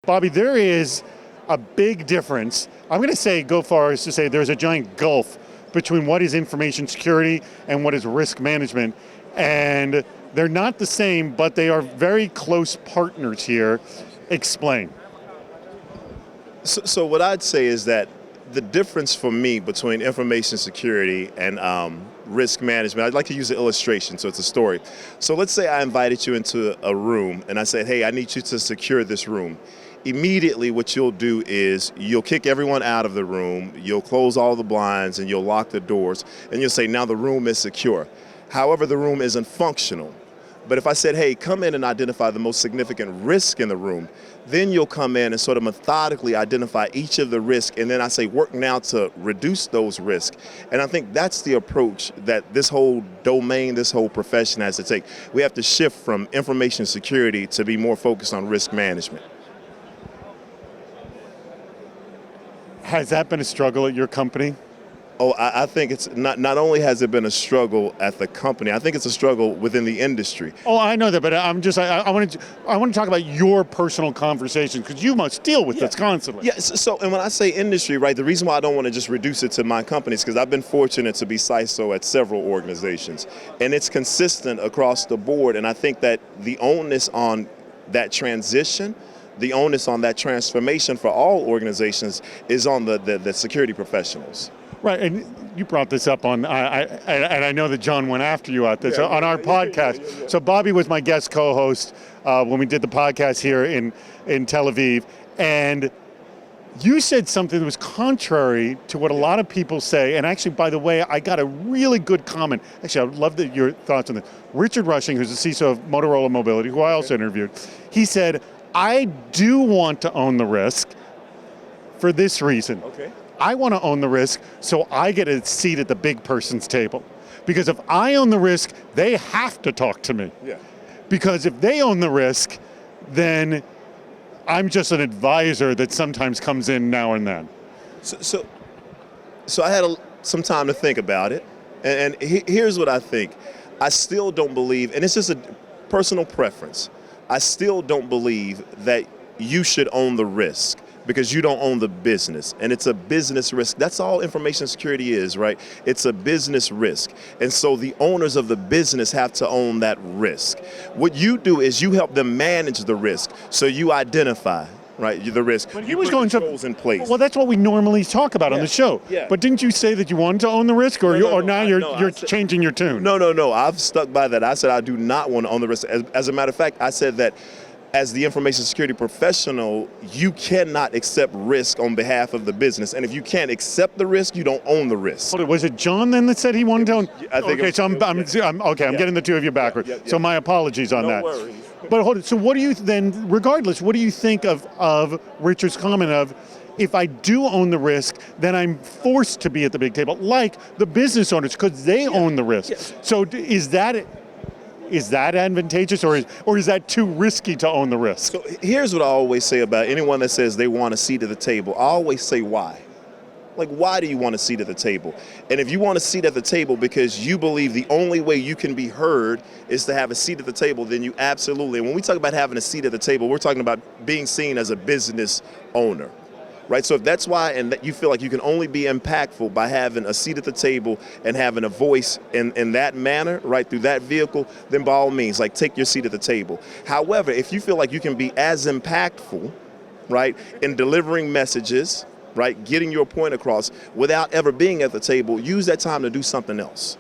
Bobby, there is a big difference. I'm going to go far as to say there's a giant gulf between what is information security and what is risk management. And they're not the same, but they are very close partners here. Explain. So what I'd say is that the difference for me between information security and risk management, I'd like to use an illustration, so it's a story. So let's say I invited you into a room and I said, hey, I need you to secure this room. Immediately what you'll do is you'll kick everyone out of the room, you'll close all the blinds and you'll lock the doors, and you'll say, now the room is secure. However, the room isn't functional. But if I said, hey, come in and identify the most significant risk in the room, then you'll come in and sort of methodically identify each of the risks, and then I say, work now to reduce those risks. And I think that's the approach that this whole domain, this whole profession has to take. We have to shift from information security to be more focused on risk management. Has that been a struggle at your company? Oh, I think it's not only has it been a struggle at the company, I think it's a struggle within the industry. Oh, I know that, but I want to talk about your personal conversations, because you must deal with this constantly. Yes. So, and when I say industry, right, the reason why I don't want to just reduce it to my company is because I've been fortunate to be CISO at several organizations, and it's consistent across the board. And I think that the onus on that transition, the onus on that transformation for all organizations is on the security professionals. Right, and you brought this up and I know that John went after you at this on our podcast. So Bobby was my guest co-host when we did the podcast here in Tel Aviv, and you said something that was contrary to what a lot of people say. And actually, by the way, I got a really good comment. Actually, I would love your thoughts on this. Richard Rushing, who's the CISO of Motorola Mobility, who I also interviewed, he said, I do want to own the risk for this reason. Okay. I want to own the risk so I get a seat at the big person's table. Because if I own the risk, they have to talk to me. Yeah. Because if they own the risk, then I'm just an advisor that sometimes comes in now and then. So I had some time to think about it, and here's what I think. I still don't believe, and it's just a personal preference, I still don't believe that you should own the risk, because you don't own the business, and it's a business risk. That's all information security is, right? It's a business risk. And so the owners of the business have to own that risk. What you do is you help them manage the risk. So you identify, right, the risk. But he was going controls in place. Well, that's what we normally talk about on the show. Yeah. But didn't you say that you wanted to own the risk, or now you're said, changing your tune? No. I've stuck by that. I said I do not want to own the risk. As a matter of fact, I said that as the information security professional, you cannot accept risk on behalf of the business. And if you can't accept the risk, you don't own the risk. Was it John then that said he wanted to own? I think okay, so I'm getting the two of you backwards. Yeah. So my apologies on that. No worries. But hold it. So what do you then, regardless, what do you think of Richard's comment of, if I do own the risk, then I'm forced to be at the big table, like the business owners, because they own the risk. Yes. So is that advantageous, or is that too risky to own the risk? So here's what I always say about anyone that says they want a seat at the table. I always say why. Like, why do you want a seat at the table? And if you want a seat at the table because you believe the only way you can be heard is to have a seat at the table, then you absolutely, and when we talk about having a seat at the table, we're talking about being seen as a business owner. Right, so if that's why, and that you feel like you can only be impactful by having a seat at the table and having a voice in that manner, right, through that vehicle, then by all means, like, take your seat at the table. However, if you feel like you can be as impactful, right, in delivering messages, right, getting your point across without ever being at the table, use that time to do something else.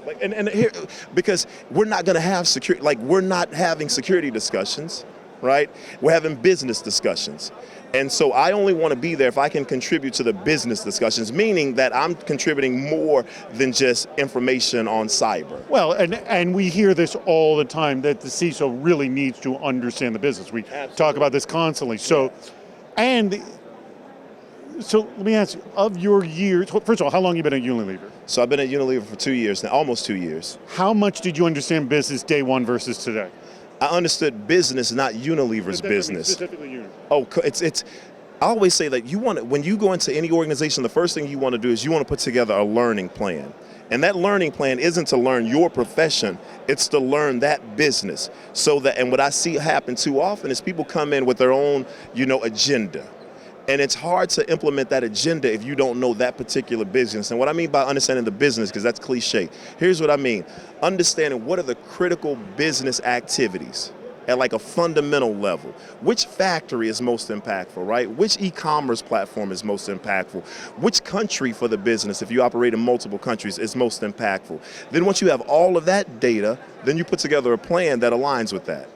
Like, and here, because we're not going to have security, like, we're not having security discussions, right? We're having business discussions. And so I only want to be there if I can contribute to the business discussions, meaning that I'm contributing more than just information on cyber. Well, and we hear this all the time, that the CISO really needs to understand the business. We talk about this constantly. So, and so let me ask you, of your years, first of all, how long have you been at Unilever? So I've been at Unilever for 2 years now, almost 2 years. How much did you understand business day one versus today? I understood business, not Unilever's business. Specifically Unilever. Oh, it's. I always say that when you go into any organization, the first thing you want to do is you want to put together a learning plan. And that learning plan isn't to learn your profession, it's to learn that business. So that, and what I see happen too often is people come in with their own, agenda. And it's hard to implement that agenda if you don't know that particular business. And what I mean by understanding the business, because that's cliche, here's what I mean. Understanding what are the critical business activities at like a fundamental level. Which factory is most impactful, right? Which e-commerce platform is most impactful? Which country for the business, if you operate in multiple countries, is most impactful? Then once you have all of that data, then you put together a plan that aligns with that.